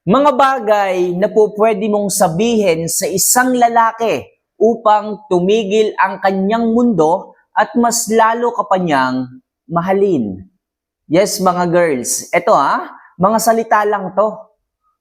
Mga bagay na po pwede mong sabihin sa isang lalaki upang tumigil ang kanyang mundo at mas lalo ka pa niyang mahalin. Yes, mga girls, eto mga salita lang to.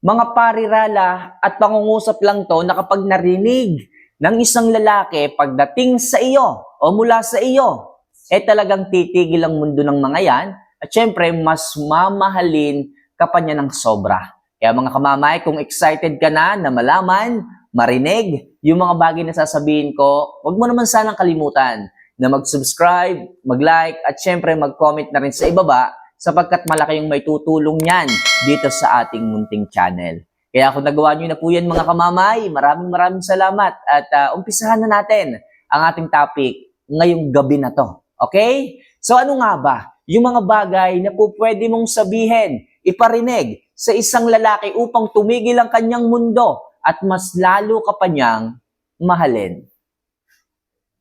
Mga parirala at pangungusap lang to na kapag narinig ng isang lalaki pagdating sa iyo o mula sa iyo, talagang titigil ang mundo ng mga yan at syempre mas mamahalin ka pa niya ng sobra. Kaya mga kamamay, kung excited ka na malaman, marinig yung mga bagay na sasabihin ko, huwag mo naman sanang kalimutan na mag-subscribe, mag-like, at syempre mag-comment na rin sa ibaba sapagkat malaki yung may tutulong niyan dito sa ating munting channel. Kaya kung nagawa nyo na po yan mga kamamay, maraming salamat at umpisahan na natin ang ating topic ngayong gabi na to. Okay? So ano nga ba yung mga bagay na po pwede mong sabihin, iparinig sa isang lalaki upang tumigil ang kanyang mundo at mas lalo ka pa niyang mahalin?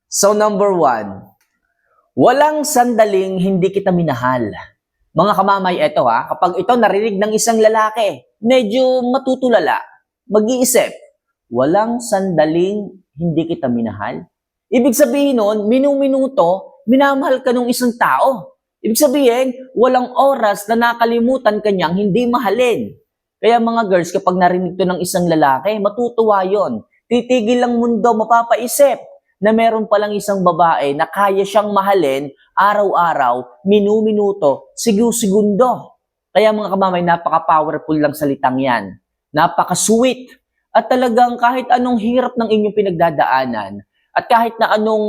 So number 1, walang sandaling hindi kita minahal. Mga kamamay, eto kapag ito narinig ng isang lalaki, medyo matutulala, mag-iisip, walang sandaling hindi kita minahal. Ibig sabihin nun, minuminuto, minamahal ka ng isang tao. Ibig sabihin, walang oras na nakalimutan ka niyang hindi mahalin. Kaya mga girls, kapag narinig to ng isang lalaki, matutuwa yon. Titigil ang mundo, mapapaisip na meron palang isang babae na kaya siyang mahalin araw-araw, minuminuto, segundo. Kaya mga kamamay, napaka-powerful lang salitang yan. Napaka-sweet. At talagang kahit anong hirap ng inyong pinagdadaanan, at kahit na anong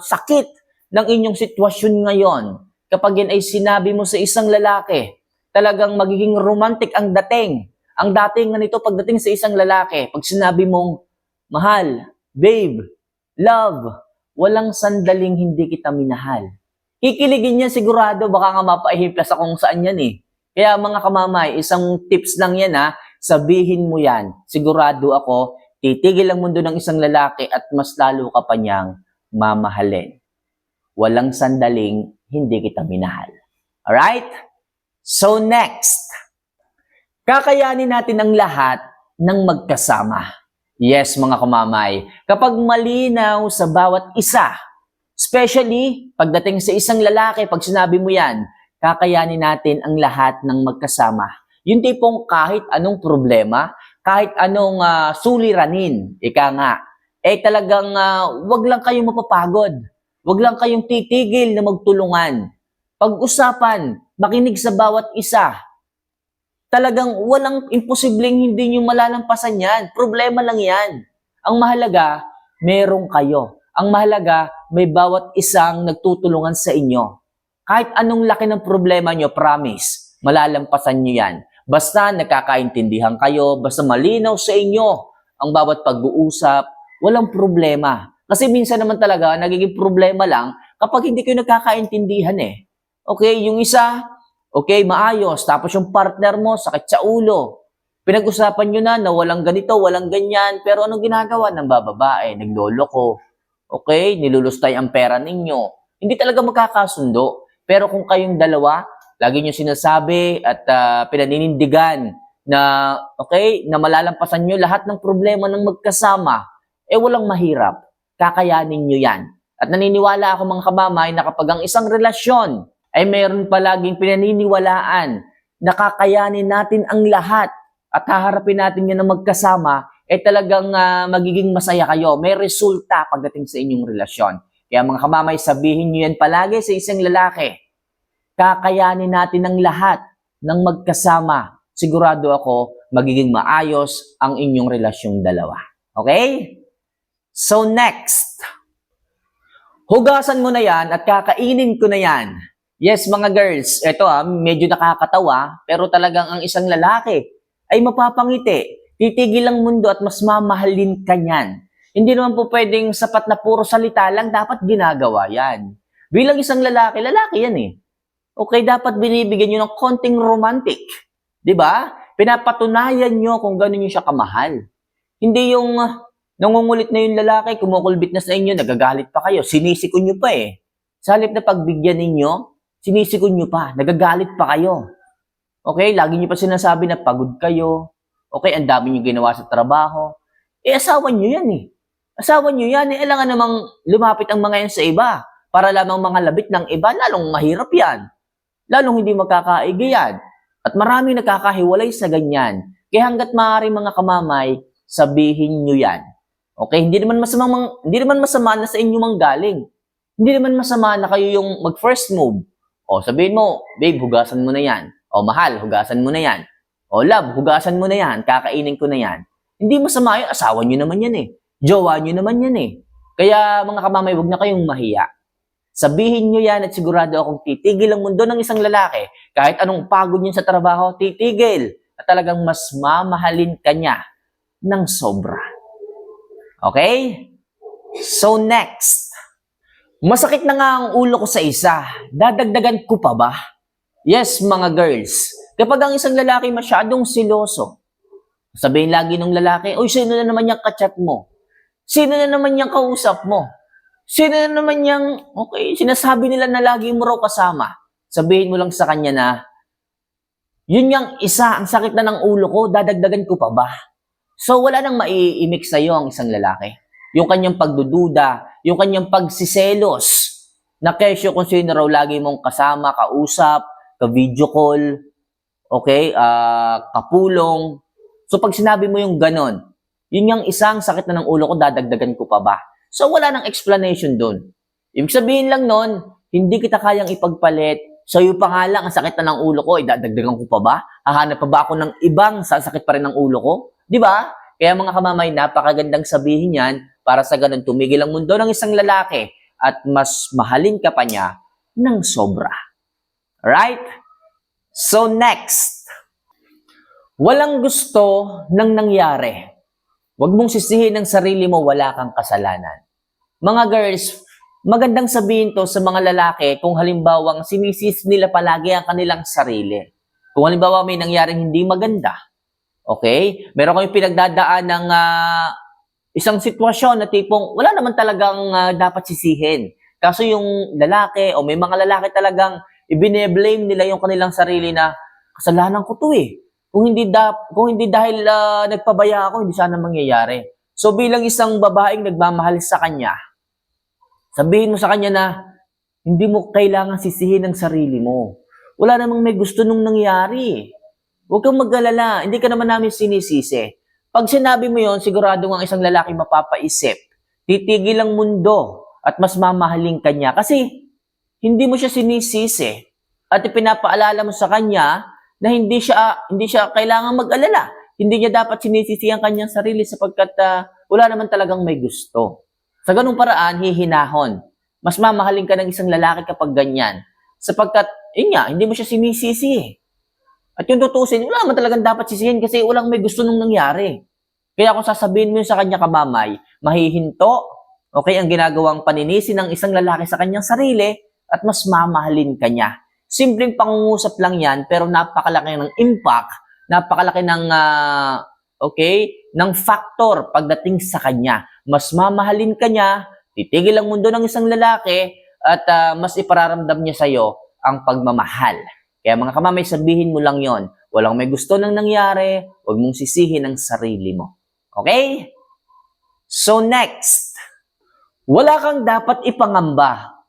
sakit ng inyong sitwasyon ngayon, kapag yan ay sinabi mo sa isang lalaki, talagang magiging romantic ang dating. Ang dating nga nito pagdating sa isang lalaki, pag sinabi mong, mahal, babe, love, walang sandaling hindi kita minahal. Kikiligin niya sigurado, baka nga mapaihiplas kung saan yan eh. Kaya mga kamamay, isang tips lang yan sabihin mo yan. Sigurado ako, titigil ang mundo ng isang lalaki at mas lalo ka pa niyang mamahalin. Walang sandaling hindi kita minahal. Alright? So next, kakayanin natin ang lahat ng magkasama. Yes, mga kamamay, kapag malinaw sa bawat isa, especially pagdating sa isang lalaki, pag sinabi mo yan, kakayanin natin ang lahat ng magkasama. Yung tipong kahit anong problema, kahit anong suliranin, talagang wag lang kayong mapapagod. Wag lang kayong titigil na magtulungan. Pag-usapan, makinig sa bawat isa. Talagang walang imposibleng hindi nyo malalampasan yan. Problema lang yan. Ang mahalaga, merong kayo. Ang mahalaga, may bawat isang nagtutulungan sa inyo. Kahit anong laki ng problema nyo, promise, malalampasan nyo yan. Basta nakakaintindihan kayo, basta malinaw sa inyo ang bawat pag-uusap, walang problema. Kasi minsan naman talaga, nagiging problema lang kapag hindi kayo nagkakaintindihan eh. Okay, yung isa, okay, maayos. Tapos yung partner mo, sakit sa ulo. Pinag-usapan nyo na walang ganito, walang ganyan. Pero anong ginagawa ng babae? Nagloloko. Okay, nilulustay ang pera ninyo. Hindi talaga magkakasundo. Pero kung kayong dalawa, lagi nyo sinasabi at pinaninindigan na, okay, na malalampasan nyo lahat ng problema ng magkasama, walang mahirap. Kakayanin nyo yan. At naniniwala ako mga kamamay na kapag ang isang relasyon ay mayroon palaging pinaniniwalaan na kakayanin natin ang lahat at haharapin natin yan na magkasama, talagang magiging masaya kayo. May resulta pagdating sa inyong relasyon. Kaya mga kamamay, sabihin nyo yan palagi sa isang lalaki. Kakayanin natin ang lahat ng magkasama. Sigurado ako, magiging maayos ang inyong relasyong dalawa. Okay? So next, hugasan mo na yan at kakainin ko na yan. Yes, mga girls, ito medyo nakakatawa, pero talagang ang isang lalaki ay mapapangiti. Titigil ang mundo at mas mamahalin ka niyan. Hindi naman po pwedeng sapat na puro salita lang, dapat ginagawa yan. Bilang isang lalaki, lalaki yan eh. Okay, dapat binibigyan nyo ng konting romantic. Diba? Pinapatunayan nyo kung gano'n nyo siya kamahal. Hindi yung nangungulit na yung lalaki, kumukulbit na sa inyo, nagagalit pa kayo, sinisikon nyo pa eh. Sa halip na pagbigyan ninyo, sinisikon nyo pa, nagagalit pa kayo. Okay, lagi nyo pa sinasabi na pagod kayo, Okay, ang dami nyo ginawa sa trabaho. Asawa nyo yan eh. Asawa nyo yan eh. Alangan namang lumapit ang mga yan sa iba para lamang mga labit ng iba, lalong mahirap yan. Lalong hindi magkakaigi yan. At maraming nakakahiwalay sa ganyan. Kaya hanggat maaari mga kamamay, sabihin nyo yan. Okay, hindi naman masama na sa inyo manggaling. Hindi naman masama na kayo yung mag-first move. O sabihin mo, babe, hugasan mo na yan. O mahal, hugasan mo na yan. O love, hugasan mo na yan. Kakainin ko na yan. Hindi masama yun. Asawa nyo naman yan eh. Jowa nyo naman yan eh. Kaya mga kamamay, huwag na kayong mahiya. Sabihin nyo yan at sigurado akong titigil ang mundo ng isang lalaki. Kahit anong pagod niya sa trabaho, titigil. At talagang mas mamahalin ka niya ng sobra. Okay? So next. Masakit na nga ang ulo ko sa isa. Dadagdagan ko pa ba? Yes, mga girls. Kapag ang isang lalaki masyadong siloso, sabihin lagi ng lalaki, "Uy, sino na naman yung kachat mo? Sino na naman yung kausap mo? Sino na naman yung, okay, sinasabi nila na lagi mo raw kasama." Sabihin mo lang sa kanya na, yun yung isa, ang sakit na ng ulo ko, dadagdagan ko pa ba? So, wala nang maiimik sa'yo ang isang lalaki. Yung kanyang pagdududa, yung kanyang pagsiselos, na kesyo kung sino raw lagi mong kasama, kausap, ka-video call, okay, kapulong. So, pag sinabi mo yung ganon, yun yung isang sakit na ng ulo ko, dadagdagan ko pa ba? So, wala nang explanation dun. Ibig sabihin lang nun, hindi kita kayang ipagpalit. Sa'yo pa nga lang, ang sakit na ng ulo ko, dadagdagan ko pa ba? Hahanap pa ba ako ng ibang sasakit pa rin ng ulo ko? Di ba? Kaya mga kamamay, napakagandang sabihin yan para sa ganun tumigil ang mundo ng isang lalaki at mas mahalin ka pa niya ng sobra. Right? So next, walang gusto ng nangyari. Huwag mong sisihin ang sarili mo, wala kang kasalanan. Mga girls, magandang sabihin to sa mga lalaki kung halimbawang sinisis nila palagi ang kanilang sarili. Kung halimbawa may nangyaring hindi maganda, okay? Meron kayong pinagdadaan ng isang sitwasyon na tipong wala naman talagang dapat sisihin. Kaso yung lalaki o may mga lalaki talagang ibine-blame nila yung kanilang sarili na kasalanan ko to eh. Kung hindi dahil nagpabaya ako, hindi sana mangyayari. So bilang isang babaeng nagmamahal sa kanya, sabihin mo sa kanya na hindi mo kailangan sisihin ang sarili mo. Wala namang may gusto nung nangyari. Huwag kang mag-alala, hindi ka naman namin sinisisi. Pag sinabi mo yon, sigurado ang isang lalaki mapapaisip. Titigil ang mundo at mas mamahalin ka niya kasi hindi mo siya sinisisi at ipinapaalala mo sa kanya na hindi siya kailangan mag-alala. Hindi niya dapat sinisisi ang kanyang sarili sapagkat wala naman talagang may gusto. Sa ganung paraan, hihinahon. Mas mamahalin ka ng isang lalaki kapag ganyan. Sapagkat, yun nga, hindi mo siya sinisisi. At yung tutusin, wala naman talagang dapat sisihin kasi walang may gusto nung nangyari. Kaya kung sasabihin mo yun sa kanya kamamay, mahihinto, okay, ang ginagawang paninisi ng isang lalaki sa kanyang sarili at mas mamahalin ka niya. Simpleng pangungusap lang yan, pero napakalaki ng impact, napakalaki ng, ng factor pagdating sa kanya. Mas mamahalin ka niya, titigil ang mundo ng isang lalaki, at mas ipararamdam niya sa'yo ang pagmamahal. Kaya mga kamamay, sabihin mo lang yon. Walang may gusto nang nangyari, huwag mong sisihin ang sarili mo. Okay? So next, wala kang dapat ipangamba.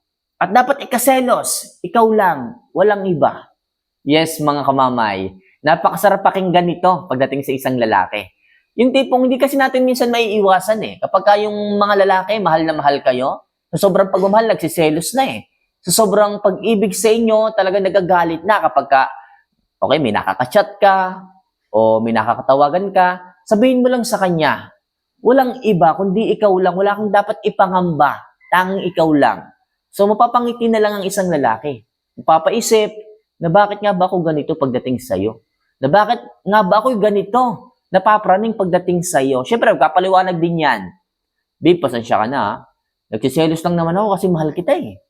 At dapat ikaselos, ikaw lang, walang iba. Yes, mga kamamay, napakasarap pakinggan nito pagdating sa isang lalaki. Yung tipong hindi kasi natin minsan maiiwasan eh. Kapag yung mga lalaki, mahal na mahal kayo, sa sobrang pagmamahal, nagsiselos na eh. Sa sobrang pag-ibig sa inyo, talagang nagagalit na kapag okay, may nakakachat ka, o may nakakatawagan ka, sabihin mo lang sa kanya, walang iba, kundi ikaw lang, wala kang dapat ipangamba, tanging ikaw lang. So, mapapangiti na lang ang isang lalaki. Mapapaisip na bakit nga ba ako ganito pagdating sa'yo? Na bakit nga ba ako ganito napapraning pagdating sa'yo? Siyempre, magpapaliwanag din yan. Babe, pasensya ka na ha. Nagsiselos lang naman ako kasi mahal kita eh.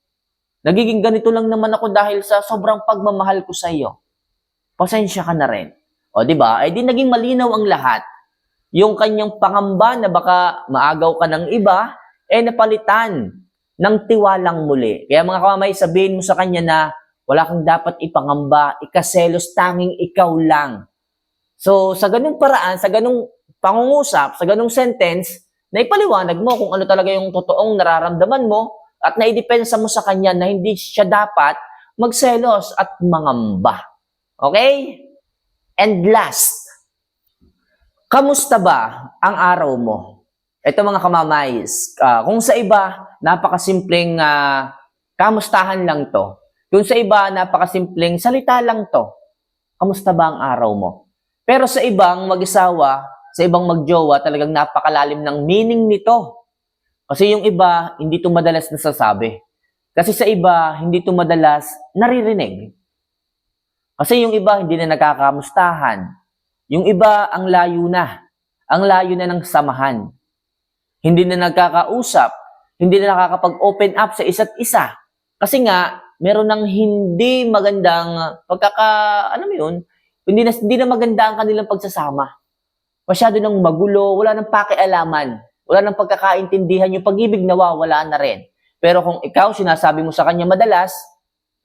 Nagiging ganito lang naman ako dahil sa sobrang pagmamahal ko sa'yo. Pasensya ka na rin. O, di ba? Di naging malinaw ang lahat. Yung kanyang pangamba na baka maagaw ka ng iba, napalitan ng tiwalang muli. Kaya mga kamamay, sabihin mo sa kanya na wala kang dapat ipangamba, ikaselos, tanging ikaw lang. So, sa ganung paraan, sa ganung pangungusap, sa ganung sentence, na ipaliwanag mo kung ano talaga yung totoong nararamdaman mo at naidepensa mo sa kanya na hindi siya dapat magselos at mangamba. Okay? And last, kamusta ba ang araw mo? Ito mga kamamays, kung sa iba, napakasimpleng kamustahan lang to. Kung sa iba, napakasimpleng salita lang to. Kamusta ba ang araw mo? Pero sa ibang mag-isawa, sa ibang magjowa, talagang napakalalim ng meaning nito. Kasi yung iba, hindi ito madalas nasasabi. Kasi sa iba, hindi ito madalas naririnig. Kasi yung iba, hindi na nagkakamustahan. Yung iba, ang layo na. Ang layo na ng samahan. Hindi na nagkakausap. Hindi na nakakapag-open up sa isa't isa. Kasi nga, meron ng hindi magandang hindi na maganda ang kanilang pagsasama. Masyado nang magulo, wala nang pakialaman, wala nang pagkakaintindihan, yung pag-ibig nawawala na rin. Pero kung ikaw, sinasabi mo sa kanya madalas,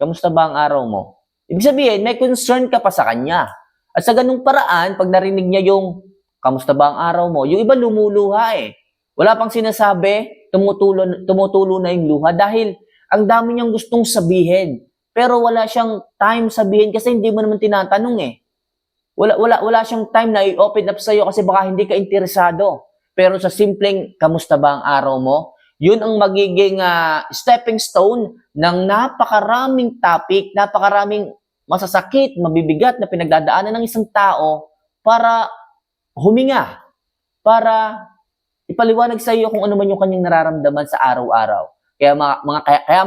kamusta ba ang araw mo? Ibig sabihin, may concern ka pa sa kanya. At sa ganung paraan, pag narinig niya yung, kamusta ba ang araw mo? Yung iba lumuluha eh. Wala pang sinasabi, tumutulo na yung luha dahil ang dami niyang gustong sabihin. Pero wala siyang time sabihin kasi hindi mo naman tinatanong eh. Wala siyang time na i-open up sa'yo kasi baka hindi ka interesado. Pero sa simpleng, kamusta ba ang araw mo? Yun ang magiging stepping stone ng napakaraming topic, napakaraming masasakit, mabibigat na pinagdadaanan ng isang tao para huminga, para ipaliwanag sa iyo kung ano man yung kanyang nararamdaman sa araw-araw. Kaya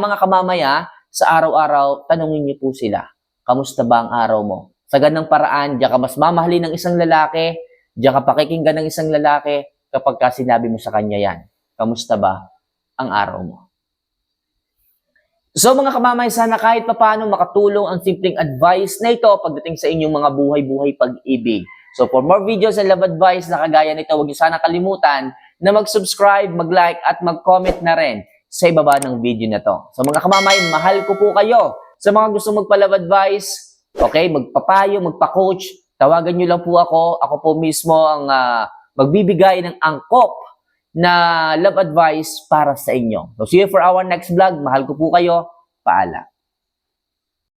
mga kamamaya, sa araw-araw, tanungin niyo po sila, kamusta ba ang araw mo? Sa ganang paraan, diyan ka mas mamahalin ng isang lalaki, diyan ka pakikinggan ng isang lalaki kapag ka sinabi mo sa kanya yan. Kamusta ba ang araw mo? So mga kamamay, sana kahit papaano makatulong ang simpleng advice na ito pagdating sa inyong mga buhay-buhay pag-ibig. So for more videos and love advice na kagaya nito, huwag niyo sana kalimutan na mag-subscribe, mag-like at mag-comment na rin sa ibaba ng video na to. So mga kamamay, mahal ko po kayo. Sa mga gusto magpa-love advice, okay, magpapayo, magpa-coach, tawagan nyo lang po ako. Ako po mismo ang magbibigay ng angkop na love advice para sa inyo. So see you for our next vlog. Mahal ko po kayo. Paalam.